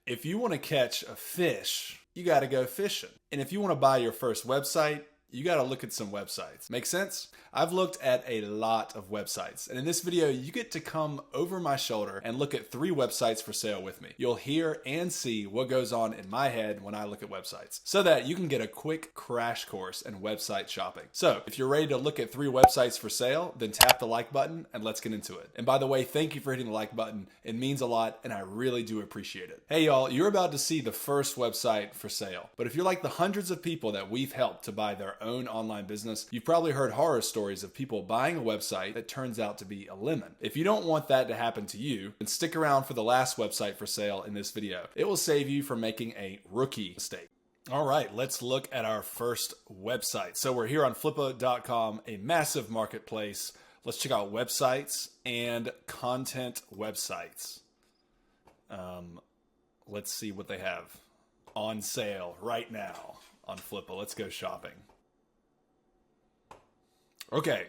If you want to catch a fish, you got to go fishing. And if you want to buy your first website, you got to look at some websites. Make sense? I've looked at a lot of websites, and in this video, you get to come over my shoulder and look at 3 websites for sale with me. You'll hear and see what goes on in my head when I look at websites, so that you can get a quick crash course in website shopping. So if you're ready to look at 3 websites for sale, then tap the like button and let's get into it. And by the way, thank you for hitting the like button. It means a lot, and I really do appreciate it. Hey y'all, you're about to see the first website for sale. But if you're like the hundreds of people that we've helped to buy their own online business, you've probably heard horror stories of people buying a website that turns out to be a lemon. If you don't want that to happen to you, then stick around for the last website for sale in this video. It will save you from making a rookie mistake. All right, let's look at our first website. So we're here on Flippa.com, a massive marketplace. Let's check out websites and content websites. Let's see what they have on sale right now on Flippa. Let's go shopping. Okay,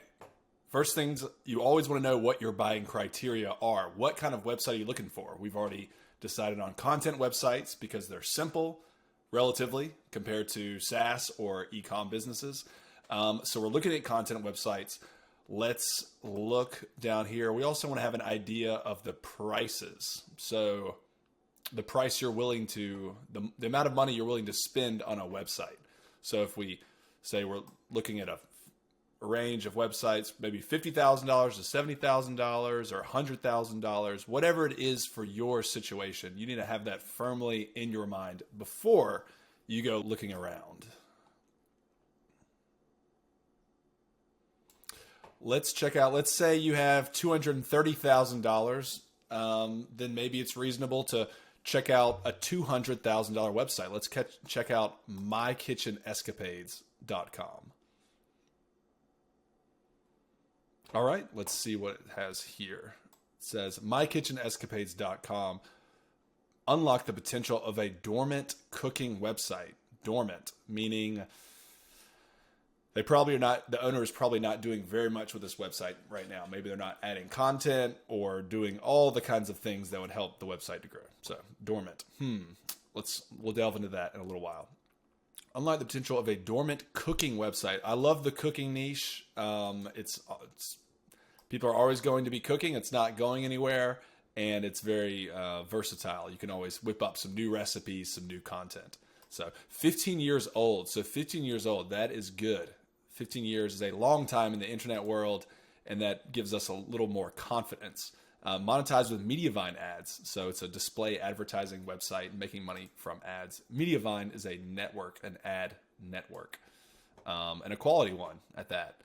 first things, you always want to know what your buying criteria are. What kind of website are you looking for? We've already decided on content websites because they're simple, relatively, compared to SaaS or e-com businesses. So we're looking at content websites. Let's look down here. We also want to have an idea of the prices. So the price you're willing to, the amount of money you're willing to spend on a website. So if we say we're looking at a range of websites, maybe $50,000 to $70,000 or $100,000, whatever it is for your situation, you need to have that firmly in your mind before you go looking around. Let's check out, let's say you have $230,000, then maybe it's reasonable to check out a $200,000 website. Let's check out mykitchenescapades.com. All right, let's see what it has here. It says mykitchenescapades.com. Unlock the potential of a dormant cooking website. Dormant, meaning they probably are not, the owner is probably not doing very much with this website right now. Maybe they're not adding content or doing all the kinds of things that would help the website to grow. So dormant. We'll delve into that in a little while. Unlock the potential of a dormant cooking website. I love the cooking niche. It's people are always going to be cooking. It's not going anywhere, and it's very versatile. You can always whip up some new recipes, some new content. So 15 years old. So 15 years old, that is good. 15 years is a long time in the internet world, and that gives us a little more confidence. Monetize with Mediavine ads. So it's a display advertising website making money from ads. Mediavine is a network, an ad network, and a quality one at that.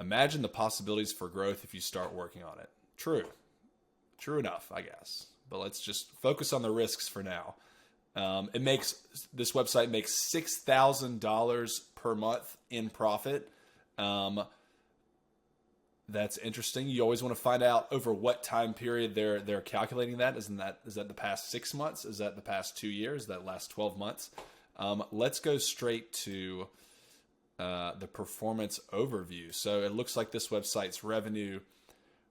Imagine the possibilities for growth if you start working on it. True enough, I guess. But let's just focus on the risks for now. This website makes $6,000 per month in profit. That's interesting. You always want to find out over what time period they're calculating that. Is that the past 6 months? Is that the past 2 years? Is that last 12 months? Let's go straight to the performance overview. So it looks like this website's revenue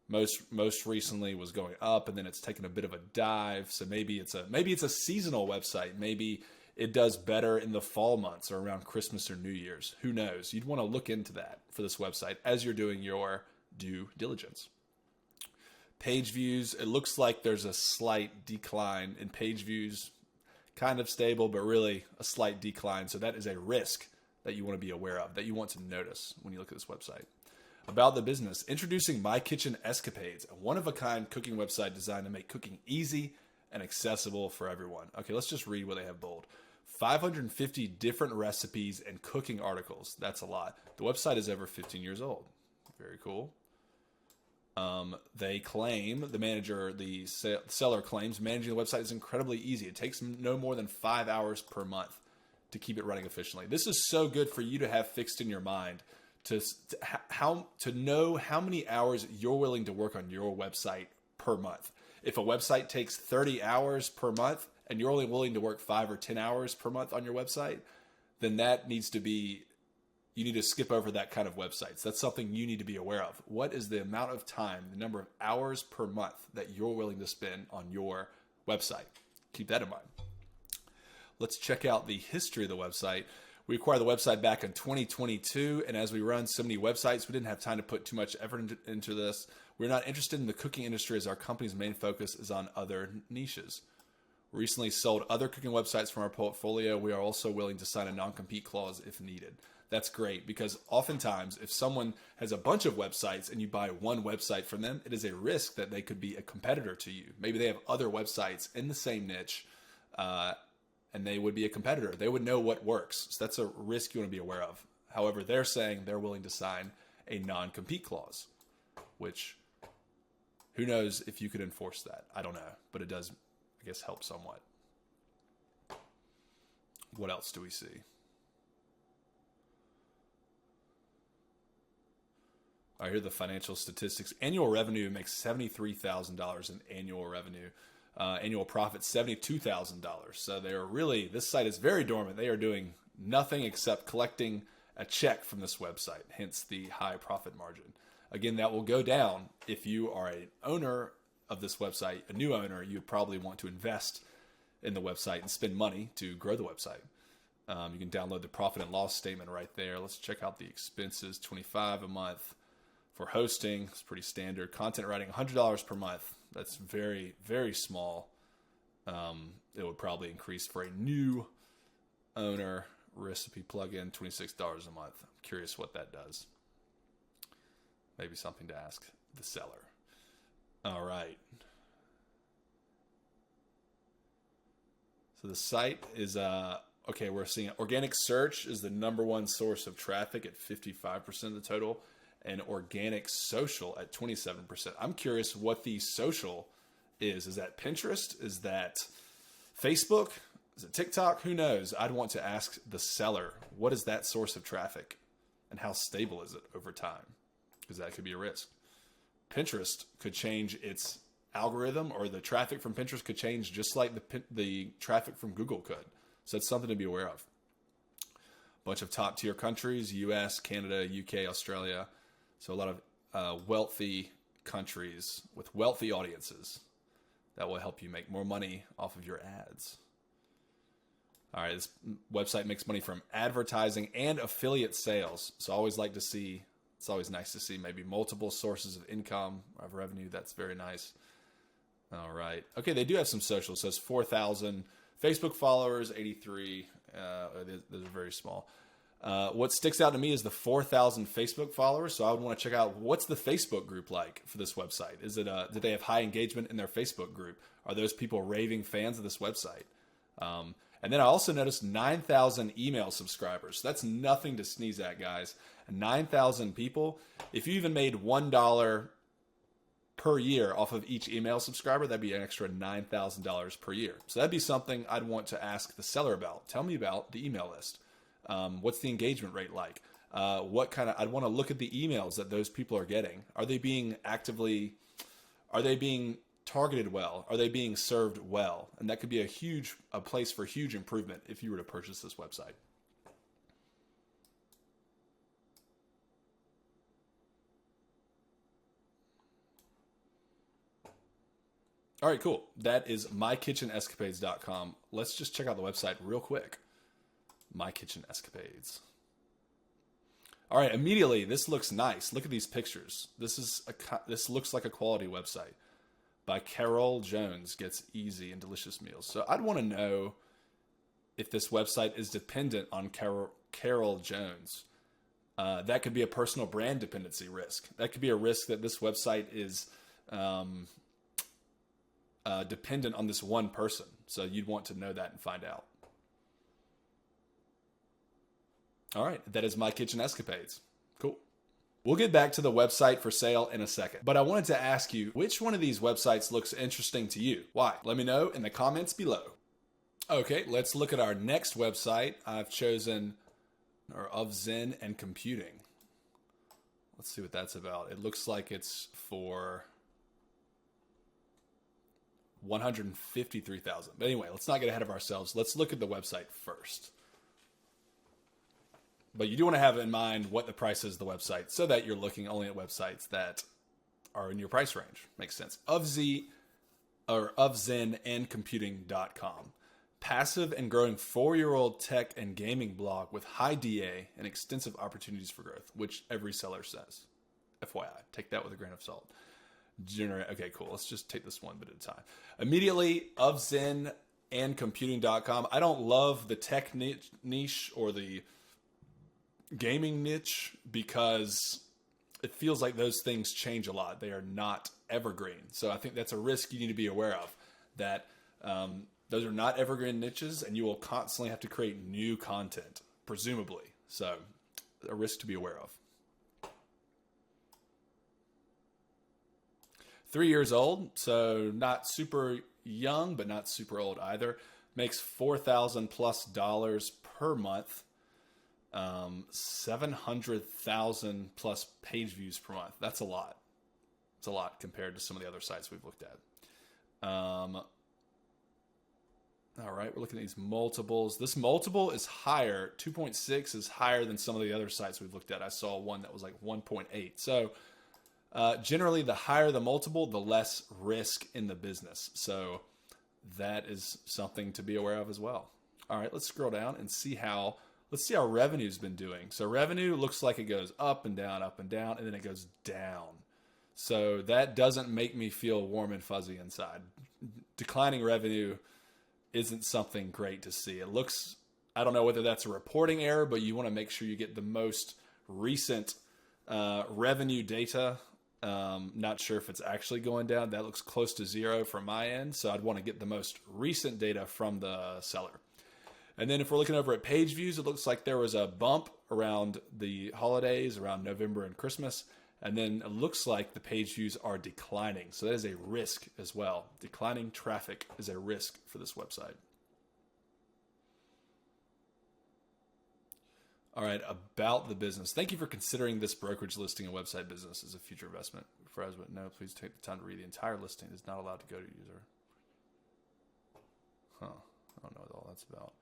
most recently was going up, and then it's taken a bit of a dive. So maybe it's a seasonal website. Maybe it does better in the fall months or around Christmas or New Year's. Who knows? You'd want to look into that for this website as you're doing your due diligence. Page views. It looks like there's a slight decline in page views. Kind of stable, but really a slight decline. So that is a risk that you want to be aware of, that you want to notice when you look at this website. About the business, introducing My Kitchen Escapades, a one-of-a-kind cooking website designed to make cooking easy and accessible for everyone. Okay, let's just read what they have bold. 550 different recipes and cooking articles. That's a lot. The website is over 15 years old. Very cool. They claim, the seller claims, managing the website is incredibly easy. It takes no more than 5 hours per month to keep it running efficiently. This is so good for you to have fixed in your mind to know how many hours you're willing to work on your website per month. If a website takes 30 hours per month and you're only willing to work 5 or 10 hours per month on your website, then that needs to be, you need to skip over that kind of websites. That's something you need to be aware of. What is the amount of time, the number of hours per month that you're willing to spend on your website? keep that in mind. Let's check out the history of the website. We acquired the website back in 2022, and as we run so many websites, we didn't have time to put too much effort into this. We're not interested in the cooking industry as our company's main focus is on other niches. Recently sold other cooking websites from our portfolio. We are also willing to sign a non-compete clause if needed. That's great, because oftentimes if someone has a bunch of websites and you buy one website from them, it is a risk that they could be a competitor to you. Maybe they have other websites in the same niche, and they would be a competitor. They would know what works. So that's a risk you want to be aware of. However, they're saying they're willing to sign a non-compete clause, which who knows if you could enforce that. I don't know, but it does, I guess, help somewhat. What else do we see? All right, here are the financial statistics. Annual revenue makes $73,000 in annual revenue. Annual profit, $72,000. So they're really, this site is very dormant. They are doing nothing except collecting a check from this website, hence the high profit margin. Again, that will go down if you are an owner of this website, a new owner. You probably want to invest in the website and spend money to grow the website. You can download the profit and loss statement right there. Let's check out the expenses. $25 a month for hosting. It's pretty standard. Content writing, $100 per month. That's very, very small. It would probably increase for a new owner. Recipe plugin, $26 a month. I'm curious what that does. Maybe something to ask the seller. All right. So the site is, okay, we're seeing organic search is the #1 source of traffic at 55% of the total, and organic social at 27%. I'm curious what the social is. Is that Pinterest? Is that Facebook? Is it TikTok? Who knows? I'd want to ask the seller, what is that source of traffic and how stable is it over time? Because that could be a risk. Pinterest could change its algorithm, or the traffic from Pinterest could change just like the traffic from Google could. So it's something to be aware of. Bunch of top tier countries, US, Canada, UK, Australia. So a lot of wealthy countries with wealthy audiences that will help you make more money off of your ads. All right, this website makes money from advertising and affiliate sales. So I always like to see, it's always nice to see maybe multiple sources of income, of revenue. That's very nice. All right. Okay, they do have some social. So it's 4,000 Facebook followers, 83. Those are very small. What sticks out to me is the 4,000 Facebook followers. So I would want to check out, what's the Facebook group like for this website? Is it, do they have high engagement in their Facebook group? Are those people raving fans of this website? And then I also noticed 9,000 email subscribers. That's nothing to sneeze at, guys. 9,000 people. If you even made $1 per year off of each email subscriber, that'd be an extra $9,000 per year. So that'd be something I'd want to ask the seller about. Tell me about the email list. What's the engagement rate like? I'd want to look at the emails that those people are getting. Are they being targeted well? Are they being served well? And that could be a place for huge improvement if you were to purchase this website. All right, cool. That is mykitchenescapades.com. Let's just check out the website real quick. My Kitchen Escapades. All right, immediately, this looks nice. Look at these pictures. This looks like a quality website. By Carol Jones, gets easy and delicious meals. So I'd want to know if this website is dependent on Carol Jones. That could be a personal brand dependency risk. That could be a risk that this website is dependent on this one person. So you'd want to know that and find out. All right, that is My Kitchen Escapades. Cool. We'll get back to the website for sale in a second, but I wanted to ask you, which one of these websites looks interesting to you? Why? Let me know in the comments below. Okay, let's look at our next website. I've chosen Of Zen and Computing. Let's see what that's about. It looks like it's for $153,000. But anyway, let's not get ahead of ourselves. Let's look at the website first. But you do want to have in mind what the price is of the website so that you're looking only at websites that are in your price range. Makes sense. Of Z or of Zen and Computing.com. Passive and growing 4-year-old tech and gaming blog with high DA and extensive opportunities for growth, which every seller says. FYI, take that with a grain of salt. Okay, cool. Let's just take this one bit at a time. Immediately, of Zen and Computing.com. I don't love the tech niche or the gaming niche because it feels like those things change a lot. They are not evergreen. So I think that's a risk you need to be aware of, that those are not evergreen niches, and you will constantly have to create new content, presumably. So a risk to be aware of. 3 years old, so not super young, but not super old either. Makes $4,000+ per month. 700,000 plus page views per month. That's a lot. It's a lot compared to some of the other sites we've looked at. All right, we're looking at these multiples. This multiple is higher. 2.6 is higher than some of the other sites we've looked at. I saw one that was like 1.8. So generally, the higher the multiple, the less risk in the business. So that is something to be aware of as well. All right, let's scroll down and see how revenue's been doing. So revenue looks like it goes up and down, and then it goes down. So that doesn't make me feel warm and fuzzy inside. Declining revenue isn't something great to see. It looks, I don't know whether that's a reporting error, but you want to make sure you get the most recent revenue data. Not sure if it's actually going down. That looks close to zero from my end. So I'd want to get the most recent data from the seller. And then if we're looking over at page views, it looks like there was a bump around the holidays, around November and Christmas. And then it looks like the page views are declining. So that is a risk as well. Declining traffic is a risk for this website. All right, about the business. Thank you for considering this brokerage listing and website business as a future investment. For us, but no, please take the time to read the entire listing. It is not allowed to go to user. I don't know what all that's about.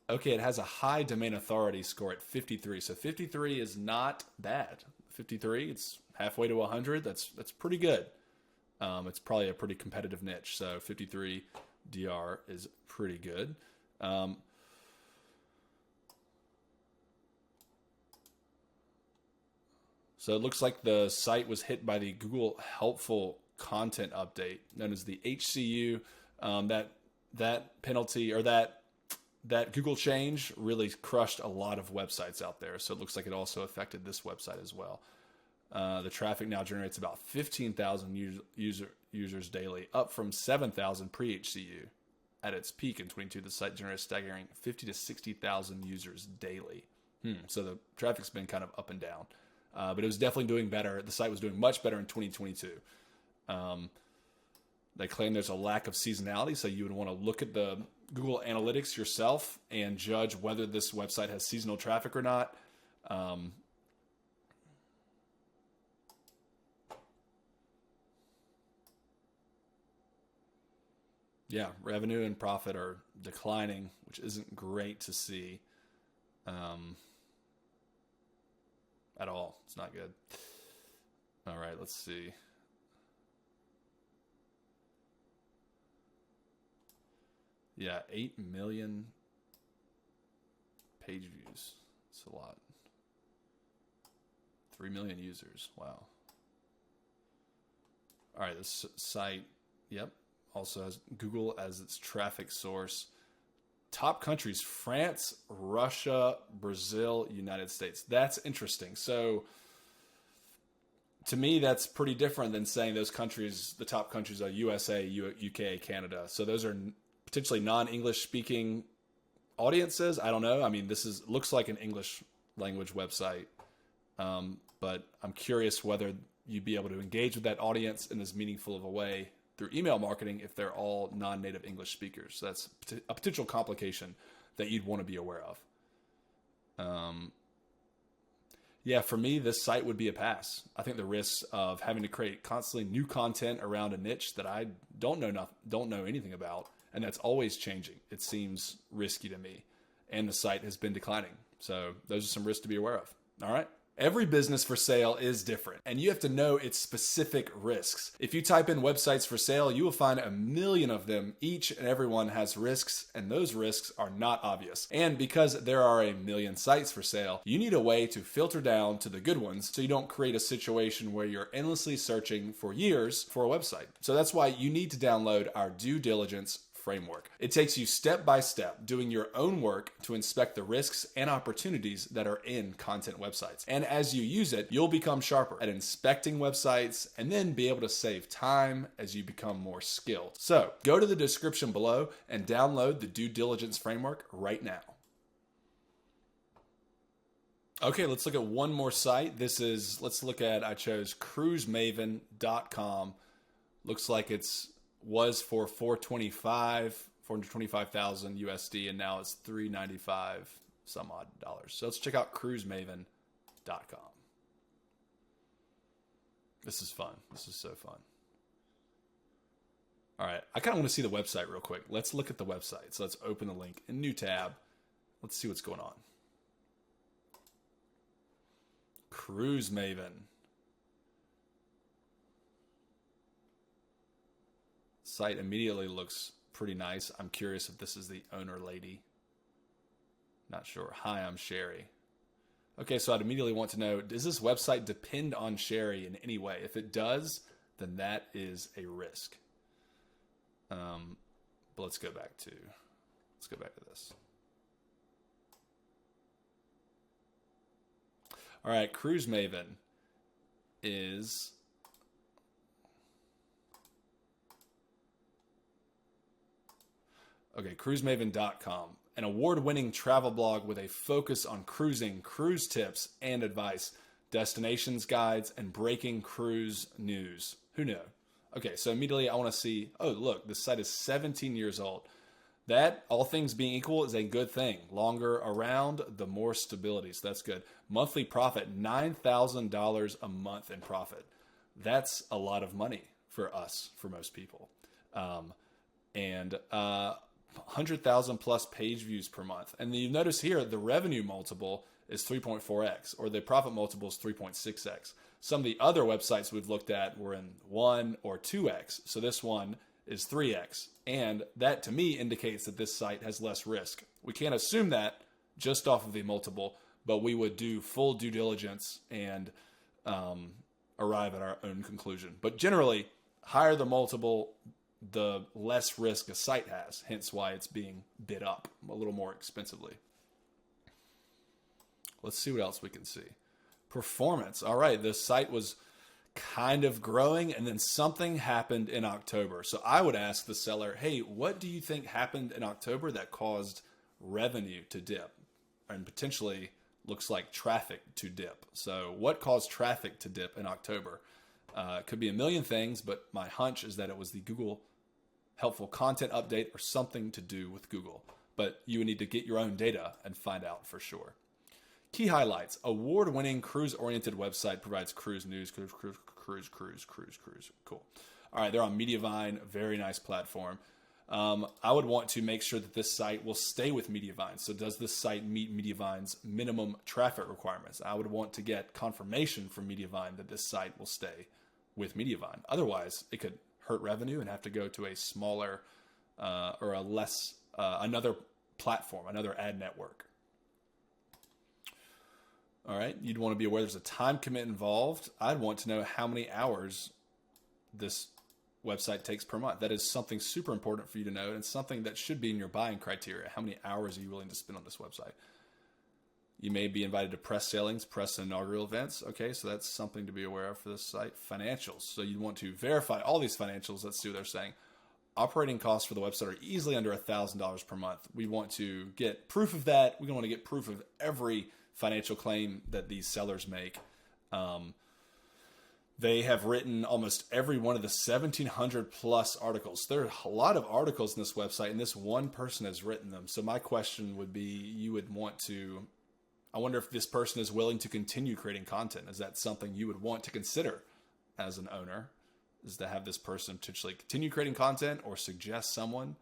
Okay, it has a high domain authority score at 53. So 53 is not bad. 53, it's halfway to 100. That's pretty good. It's probably a pretty competitive niche. So 53 DR is pretty good. So it looks like the site was hit by the Google Helpful Content Update, known as the HCU. That penalty, or that Google change, really crushed a lot of websites out there. So it looks like it also affected this website as well. The traffic now generates about 15,000 users daily, up from 7,000 pre-HCU. At its peak in 22, the site generated a staggering 50 to 60,000 users daily. So the traffic's been kind of up and down. But it was definitely doing better. The site was doing much better in 2022. They claim there's a lack of seasonality, so you would want to look at the Google Analytics yourself and judge whether this website has seasonal traffic or not. Yeah, revenue and profit are declining, which isn't great to see at all. It's not good. All right, let's see. Yeah, 8 million page views. It's a lot. 3 million users. Wow. All right, this site, yep, also has Google as its traffic source. Top countries: France, Russia, Brazil, United States. That's interesting. So to me, that's pretty different than saying those countries, the top countries are USA, UK, Canada. So those are potentially non-English speaking audiences. I don't know. I mean, looks like an English language website. But I'm curious whether you'd be able to engage with that audience in as meaningful of a way through email marketing if they're all non-native English speakers. So that's a potential complication that you'd want to be aware of. Yeah, for me, this site would be a pass. I think the risks of having to create constantly new content around a niche that I don't know anything about, and that's always changing, it seems risky to me. And the site has been declining. So those are some risks to be aware of. All right. Every business for sale is different, and you have to know its specific risks. If you type in websites for sale, you will find a million of them. Each and every one has risks, and those risks are not obvious. And because there are a million sites for sale, you need a way to filter down to the good ones so you don't create a situation where you're endlessly searching for years for a website. So that's why you need to download our Due Diligence Framework. It takes you step by step, doing your own work to inspect the risks and opportunities that are in content websites. And as you use it, you'll become sharper at inspecting websites and then be able to save time as you become more skilled. So go to the description below and download the Due Diligence Framework right now. Okay, let's look at one more site. I chose cruisemaven.com. Looks like was for 425,000 USD, and now it's 395 some odd dollars. So let's check out cruisemaven.com. This is fun. This is so fun. All right, I kind of want to see the website real quick. Let's look at the website. So let's open the link in new tab. Let's see what's going on. Cruise Maven. Site immediately looks pretty nice. I'm curious if this is the owner lady. Not sure. Hi, I'm Sherry. Okay, so I'd immediately want to know, does this website depend on Sherry in any way? If it does, then that is a risk. But let's go back to this. All right, Cruise Maven is cruisemaven.com, an award-winning travel blog with a focus on cruising, cruise tips and advice, destinations guides, and breaking cruise news. Who knew? Okay, so immediately I want to see, oh, look, this site is 17 years old. That, all things being equal, is a good thing. Longer around, the more stability, so that's good. Monthly profit, $9,000 a month in profit. That's a lot of money for us, for most people. 100,000 plus page views per month. And you notice here, the revenue multiple is 3.4x, or the profit multiple is 3.6x. Some of the other websites we've looked at were in 1 or 2x. So this one is 3x. And that to me indicates that this site has less risk. We can't assume that just off of the multiple, but we would do full due diligence and arrive at our own conclusion. But generally, higher the multiple, the less risk a site has, hence why it's being bid up a little more expensively. Let's see what else we can see. Performance. All right, the site was kind of growing, and then something happened in October. So I would ask the seller, hey, what do you think happened in October that caused revenue to dip? And potentially looks like traffic to dip. So what caused traffic to dip in October? It could be a million things, but my hunch is that it was the Google helpful content update or something to do with Google. But you would need to get your own data and find out for sure. Key highlights. Award-winning cruise-oriented website provides cruise news. Cruise. Cool. All right, they're on Mediavine. Very nice platform. I would want to make sure that this site will stay with Mediavine. So does this site meet Mediavine's minimum traffic requirements? I would want to get confirmation from Mediavine that this site will stay with Mediavine. Otherwise, it could hurt revenue and have to go to a smaller or a less, another platform, another ad network. All right, you'd want to be aware there's a time commit involved. I'd want to know how many hours this website takes per month. That is something super important for you to know, and something that should be in your buying criteria. How many hours are you willing to spend on this website? You may be invited to press sailings, press and inaugural events. Okay, so that's something to be aware of for this site. Financials. So you want to verify all these financials. Let's see what they're saying. Operating costs for the website are easily under $1,000 per month. We want to get proof of that. We want to get proof of every financial claim that these sellers make. They have written almost every one of the 1,700 plus articles. There are a lot of articles in this website, and this one person has written them. So my question would be, you would want to, I wonder if this person is willing to continue creating content. Is that something you would want to consider as an owner, is to have this person potentially continue creating content or suggest someone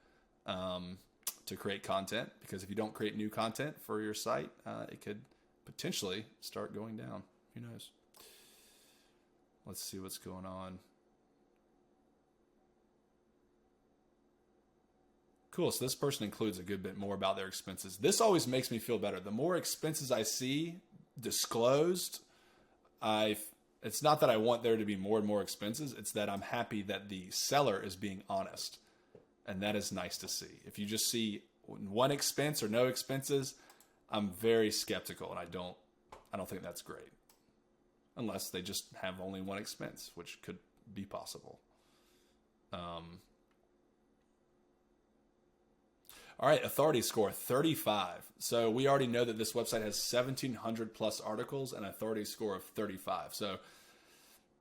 to create content? Because if you don't create new content for your site, it could potentially start going down. Who knows? Let's see what's going on. Cool. So this person includes a good bit more about their expenses. This always makes me feel better. The more expenses I see disclosed, it's not that I want there to be more and more expenses. It's that I'm happy that the seller is being honest. And that is nice to see. If you just see one expense or no expenses, I'm very skeptical, and I don't think that's great. Unless they just have only one expense, which could be possible. All right, authority score 35. So we already know that this website has 1,700 plus articles and authority score of 35. So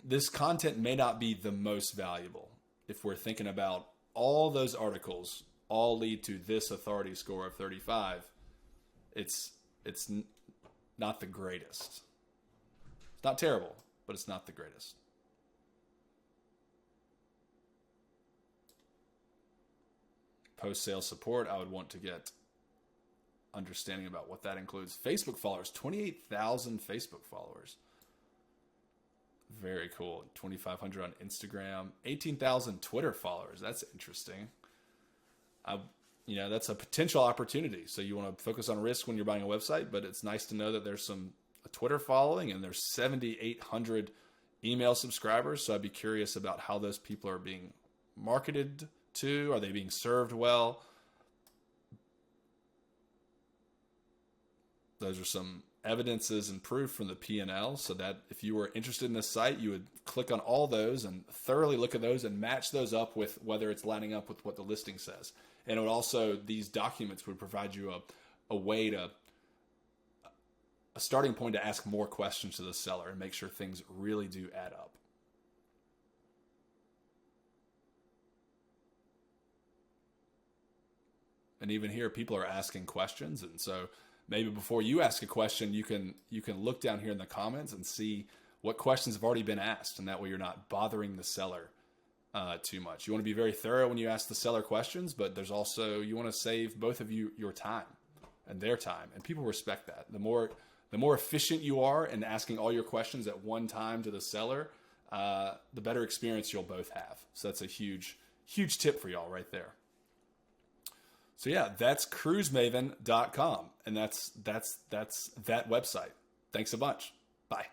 this content may not be the most valuable if we're thinking about all those articles all lead to this authority score of 35. It's not the greatest. It's not terrible, but it's not the greatest. Post-sale support, I would want to get understanding about what that includes. Facebook followers, 28,000 Facebook followers. Very cool. 2,500 on Instagram, 18,000 Twitter followers. That's interesting. That's a potential opportunity. So you want to focus on risk when you're buying a website, but it's nice to know that there's a Twitter following and there's 7,800 email subscribers. So I'd be curious about how those people are being marketed to. Are they being served well? Those are some evidences and proof from the P&L, so that if you were interested in this site, you would click on all those and thoroughly look at those and match those up with whether it's lining up with what the listing says. And it would also, these documents would provide you a way to, a starting point to ask more questions to the seller and make sure things really do add up. And even here, people are asking questions. And so maybe before you ask a question, you can look down here in the comments and see what questions have already been asked. And that way you're not bothering the seller too much. You want to be very thorough when you ask the seller questions, but there's also, you want to save both of you your time and their time. And people respect that. The more efficient you are in asking all your questions at one time to the seller, the better experience you'll both have. So that's a huge, huge tip for y'all right there. So yeah, that's cruisemaven.com. And that's that website. Thanks a bunch. Bye.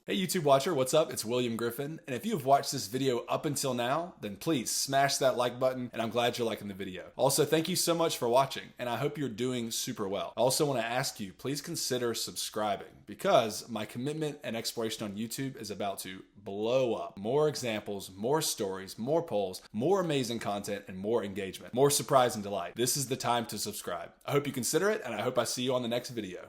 Hey YouTube watcher, what's up? It's William Griffin. And if you have watched this video up until now, then please smash that like button, and I'm glad you're liking the video. Also, thank you so much for watching, and I hope you're doing super well. I also want to ask you, please consider subscribing, because my commitment and exploration on YouTube is about to blow up. More examples, more stories, more polls, more amazing content, and more engagement, more surprise and delight. This is the time to subscribe. I hope you consider it, and I hope I see you on the next video.